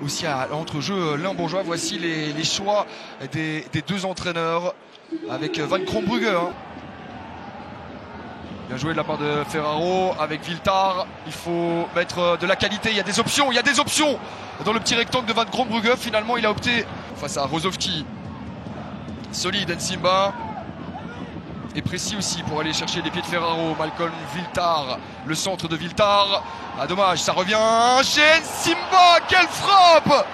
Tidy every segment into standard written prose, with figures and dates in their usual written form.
aussi à l'entrejeu limbourgeois. Voici les choix des deux entraîneurs avec Van Krombrugge. Hein. Bien joué de la part de Ferraro avec Viltar. Il faut mettre de la qualité. Il y a des options. Il y a des options dans le petit rectangle de Van Krombrugge. Finalement, il a opté face à Rozovski. Solide Nsimba. Et précis aussi pour aller chercher les pieds de Ferraro. Malcolm Viltar. Le centre de Viltar. Ah, dommage, ça revient chez Nsimba. Quelle frappe!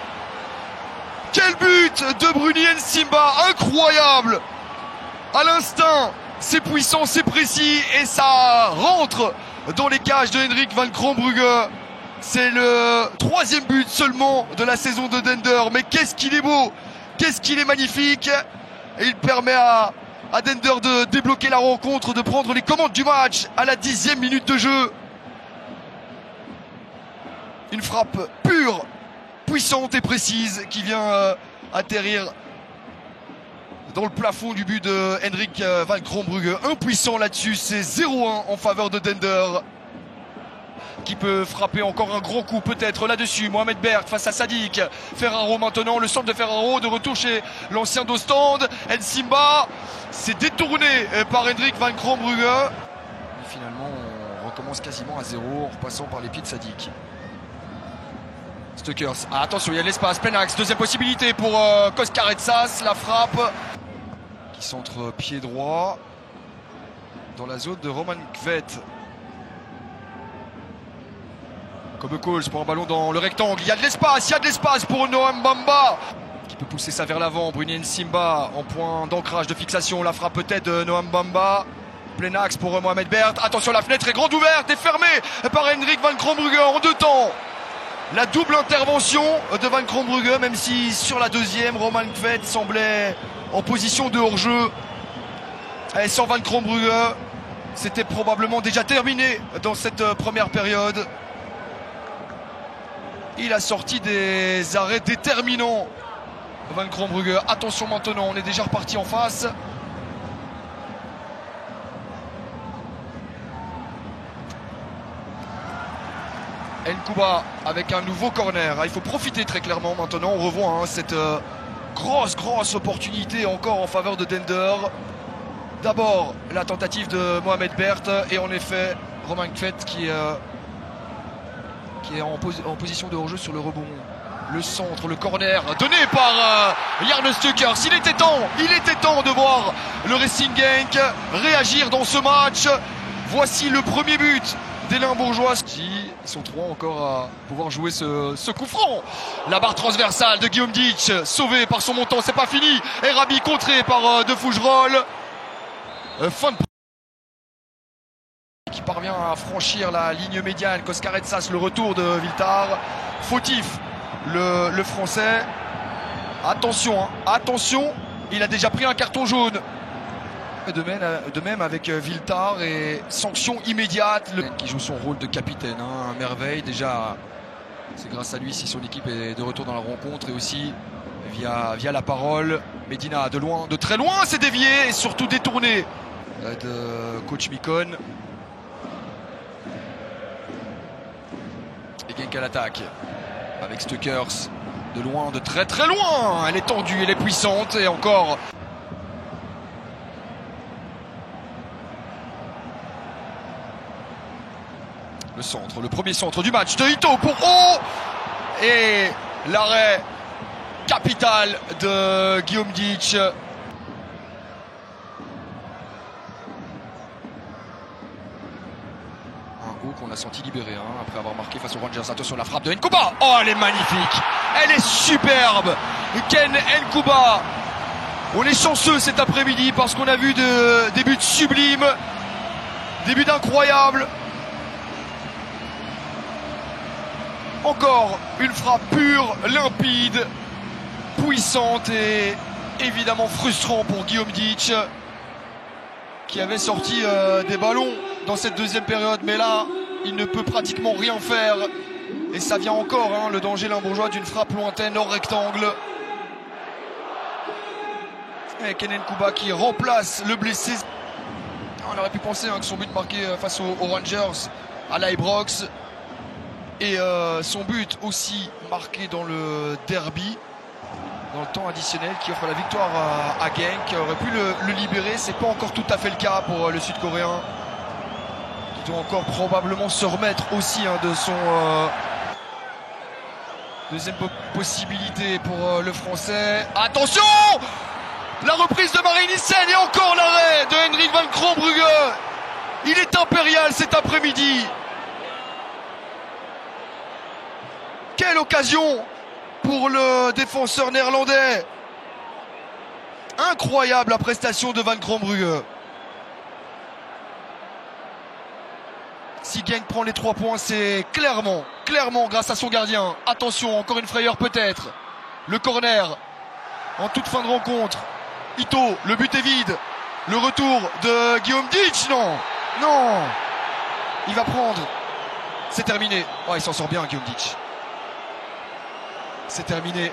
Quel but de Bruni Nsimba. Incroyable! À l'instinct. C'est puissant, c'est précis et ça rentre dans les cages de Henrik Van Krombrugge. C'est le 3e but seulement de la saison de Dender. Mais qu'est-ce qu'il est beau, qu'est-ce qu'il est magnifique. Et il permet à Dender de débloquer la rencontre, de prendre les commandes du match à la 10e minute de jeu. Une frappe pure, puissante et précise qui vient atterrir dans le plafond du but de Henrik Van Krombrugge. Impuissant là-dessus, c'est 0-1 en faveur de Dender, qui peut frapper encore un gros coup peut-être là-dessus. Mohamed Bert face à Sadik. Ferraro maintenant, le centre de Ferraro, de retour chez l'ancien d'Ostende. Nsimba, c'est détourné par Henrik Van Krombrugge. Et finalement, on recommence quasiment à 0 en repassant par les pieds de Sadik. Stukers, ah, attention, il y a de l'espace, plein axe, deuxième possibilité pour Koskaretsas, la frappe qui centre pied droit dans la zone de Roman Kvet. Comme Coles pour un ballon dans le rectangle, il y a de l'espace pour Noam Bamba qui peut pousser ça vers l'avant. Bruni Nsimba en point d'ancrage, de fixation, la frappe peut-être de Noam Bamba. Plein axe pour Mohamed Bert, attention, la fenêtre est grande ouverte et fermée par Henrik Van Krombrugge en 2 temps. La double intervention de Van Krombrugge, même si sur la deuxième, Roman Kvet semblait en position de hors-jeu. Et sans Van Krombrugge, c'était probablement déjà terminé dans cette première période. Il a sorti des arrêts déterminants. Van Krombrugge, attention maintenant, on est déjà reparti en face. Nkuba avec un nouveau corner. Il faut profiter très clairement maintenant. On revoit cette grosse opportunité encore en faveur de Dender. D'abord la tentative de Mohamed Bert et en effet Roman Kvet qui est en position de hors-jeu sur le rebond. Le centre, le corner donné par Jarno Stukers. Il était temps de voir le Racing Genk réagir dans ce match. Voici le premier but des Limbourgeois. Ils sont 3 encore à pouvoir jouer ce coup franc. La barre transversale de Guillaume Ditch, sauvé par son montant, c'est pas fini. Et Rabi contré par De Fougerolles. Fin de qui parvient à franchir la ligne médiane. Koskaretsas, le retour de Viltar. Fautif, le français. Attention, attention, il a déjà pris un carton jaune. De même avec Viltar et sanction immédiate. Qui joue son rôle de capitaine, à merveille. Déjà, c'est grâce à lui si son équipe est de retour dans la rencontre et aussi via la parole. Medina de loin, de très loin, c'est dévié et surtout détourné de coach Mikon. Et Genk à l'attaque avec Stukers de loin, de très loin. Elle est tendue, elle est puissante et encore. Le centre, le premier centre du match de Ito pour et l'arrêt capital de Guillaume Ditch. Un haut qu'on a senti libéré après avoir marqué face aux Rangers. Attention, la frappe de Nkuba. Oh, elle est magnifique, elle est superbe. Ken Nkuba. On est chanceux cet après-midi parce qu'on a vu des buts sublimes, des buts incroyables. Encore une frappe pure, limpide, puissante et évidemment frustrant pour Guillaume Ditch qui avait sorti des ballons dans cette deuxième période, mais là il ne peut pratiquement rien faire et ça vient encore le danger limbourgeois d'une frappe lointaine hors rectangle. Et Ken Nkuba qui remplace le blessé. On aurait pu penser que son but marqué face aux Rangers à l'Ibrox Et son but aussi marqué dans le derby, dans le temps additionnel, qui offre la victoire à Genk. Aurait pu le libérer, c'est pas encore tout à fait le cas pour le Sud-Coréen, qui doit encore probablement se remettre aussi de son deuxième possibilité pour le Français. Attention, la reprise de Marie Nissen et encore l'arrêt de Henrik van Krombrugge. Il est impérial cet après-midi. Quelle occasion pour le défenseur néerlandais. Incroyable la prestation de Van Krombrugge. Si Genk prend les 3 points, c'est clairement grâce à son gardien. Attention, encore une frayeur peut-être. Le corner en toute fin de rencontre. Ito, le but est vide. Le retour de Guillaume Ditch, non, il va prendre. C'est terminé. Oh, il s'en sort bien Guillaume Ditch. C'est terminé.